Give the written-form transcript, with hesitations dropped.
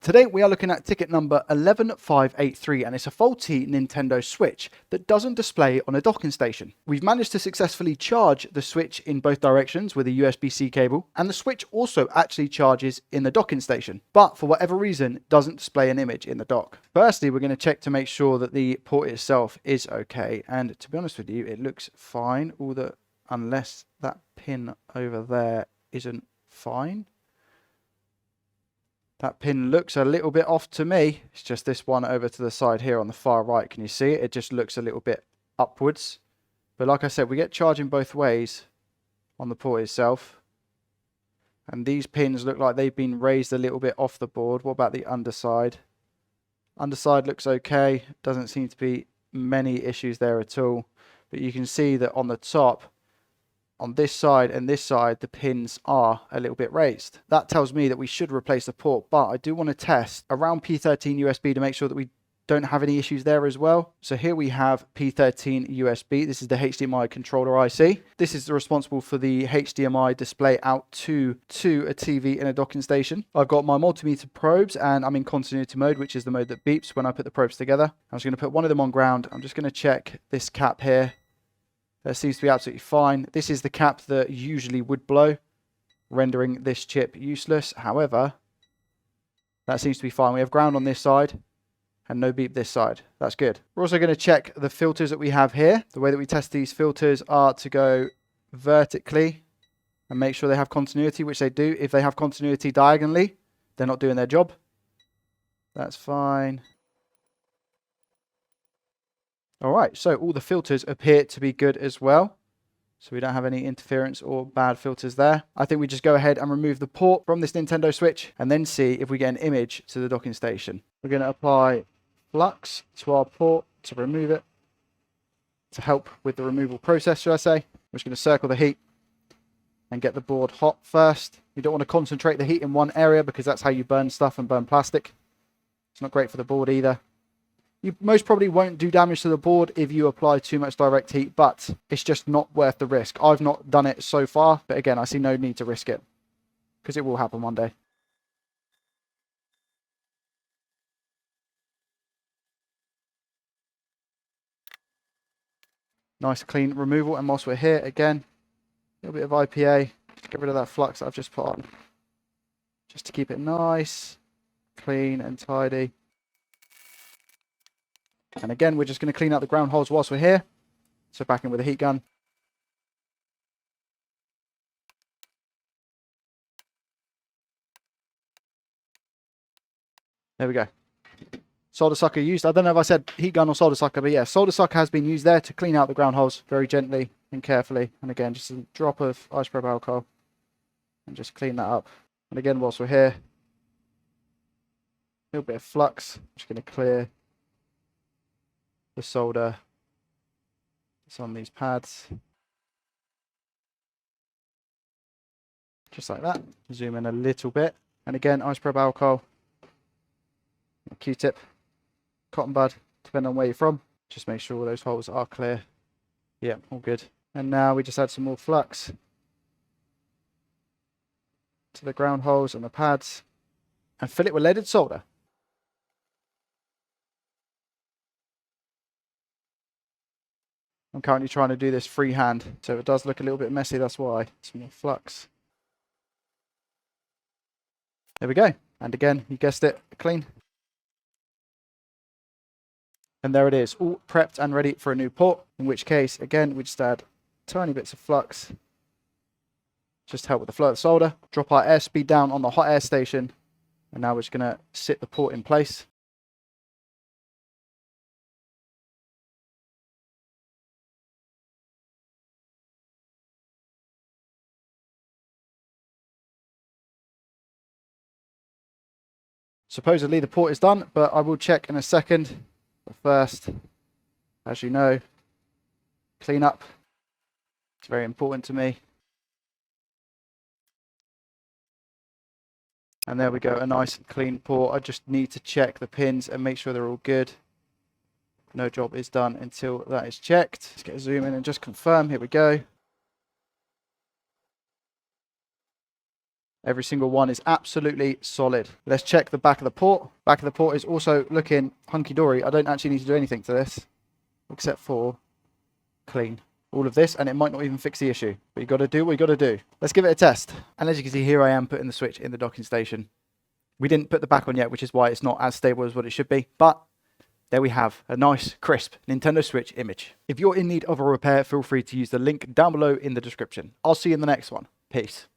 Today we are looking at ticket number 11583 and it's a faulty Nintendo Switch that doesn't display on a docking station. We've managed to successfully charge the Switch in both directions with a USB-C cable, and the Switch also actually charges in the docking station, but for whatever reason it doesn't display an image in the dock. Firstly, we're going to check to make sure that the port itself is okay, and to be honest with you, it looks fine, unless that pin over there isn't fine. That pin looks a little bit off to me. It's just this one over to the side here on the far right. Can you see it? It just looks a little bit upwards. But like I said, we get charging both ways on the port itself. And these pins look like they've been raised a little bit off the board. What about the underside? Underside looks okay. Doesn't seem to be many issues there at all. But you can see that on the top, on this side and this side, the pins are a little bit raised. That tells me that we should replace the port, but I do want to test around P13 USB to make sure that we don't have any issues there as well. So here we have P13 USB. This is the HDMI controller IC. This is responsible for the HDMI display out to a TV in a docking station. I've got my multimeter probes and I'm in continuity mode, which is the mode that beeps when I put the probes together. I'm just going to put one of them on ground. I'm just going to check this cap here. That seems to be absolutely fine. This is the cap that usually would blow, rendering this chip useless. However, that seems to be fine. We have ground on this side and no beep this side. That's good. We're also going to check the filters that we have here. The way that we test these filters are to go vertically and make sure they have continuity, which they do. If they have continuity diagonally, they're not doing their job. That's fine. All right, so all the filters appear to be good as well. So we don't have any interference or bad filters there. I think we just go ahead and remove the port from this Nintendo Switch and then see if we get an image to the docking station. We're going to apply flux to our port to remove it, to help with the removal process, should I say. We're just going to circle the heat and get the board hot first. You don't want to concentrate the heat in one area because that's how you burn stuff and burn plastic. It's not great for the board either. You most probably won't do damage to the board if you apply too much direct heat, but it's just not worth the risk. I've not done it so far, but again, I see no need to risk it because it will happen one day. Nice clean removal, and whilst we're here, again, a little bit of IPA, just get rid of that flux that I've just put on, just to keep it nice, clean and tidy. And again, we're just going to clean out the ground holes whilst we're here. So back in with a heat gun. There we go. Solder sucker used. I don't know if I said heat gun or solder sucker, but yeah, solder sucker has been used there to clean out the ground holes very gently and carefully. And again, just a drop of isopropyl alcohol and just clean that up. And again, whilst we're here, a little bit of flux. I'm just going to clear the solder that's on these pads. Just like that. Zoom in a little bit. And again, isopropyl alcohol, Q-tip, cotton bud, depending on where you're from. Just make sure all those holes are clear. Yeah, all good. And now we just add some more flux to the ground holes and the pads and fill it with leaded solder. I'm currently trying to do this freehand, so it does look a little bit messy, that's why. Some more flux. There we go. And again, you guessed it, clean. And there it is, all prepped and ready for a new port, in which case, again, we just add tiny bits of flux. Just help with the flow of the solder. Drop our airspeed down on the hot air station. And now we're just going to sit the port in place. Supposedly the port is done, but I will check in a second. But first, as you know, clean up. It's very important to me. And there we go, a nice clean port. I just need to check the pins and make sure they're all good. No job is done until that is checked. Let's get a zoom in and just confirm. Here we go. Every single one is absolutely solid. Let's check the back of the port. Back of the port is also looking hunky-dory. I don't actually need to do anything to this except for clean all of this, and it might not even fix the issue. But you got to do what you got to do. Let's give it a test. And as you can see, here I am putting the switch in the docking station. We didn't put the back on yet, which is why it's not as stable as what it should be. But there we have a nice, crisp Nintendo Switch image. If you're in need of a repair, feel free to use the link down below in the description. I'll see you in the next one. Peace.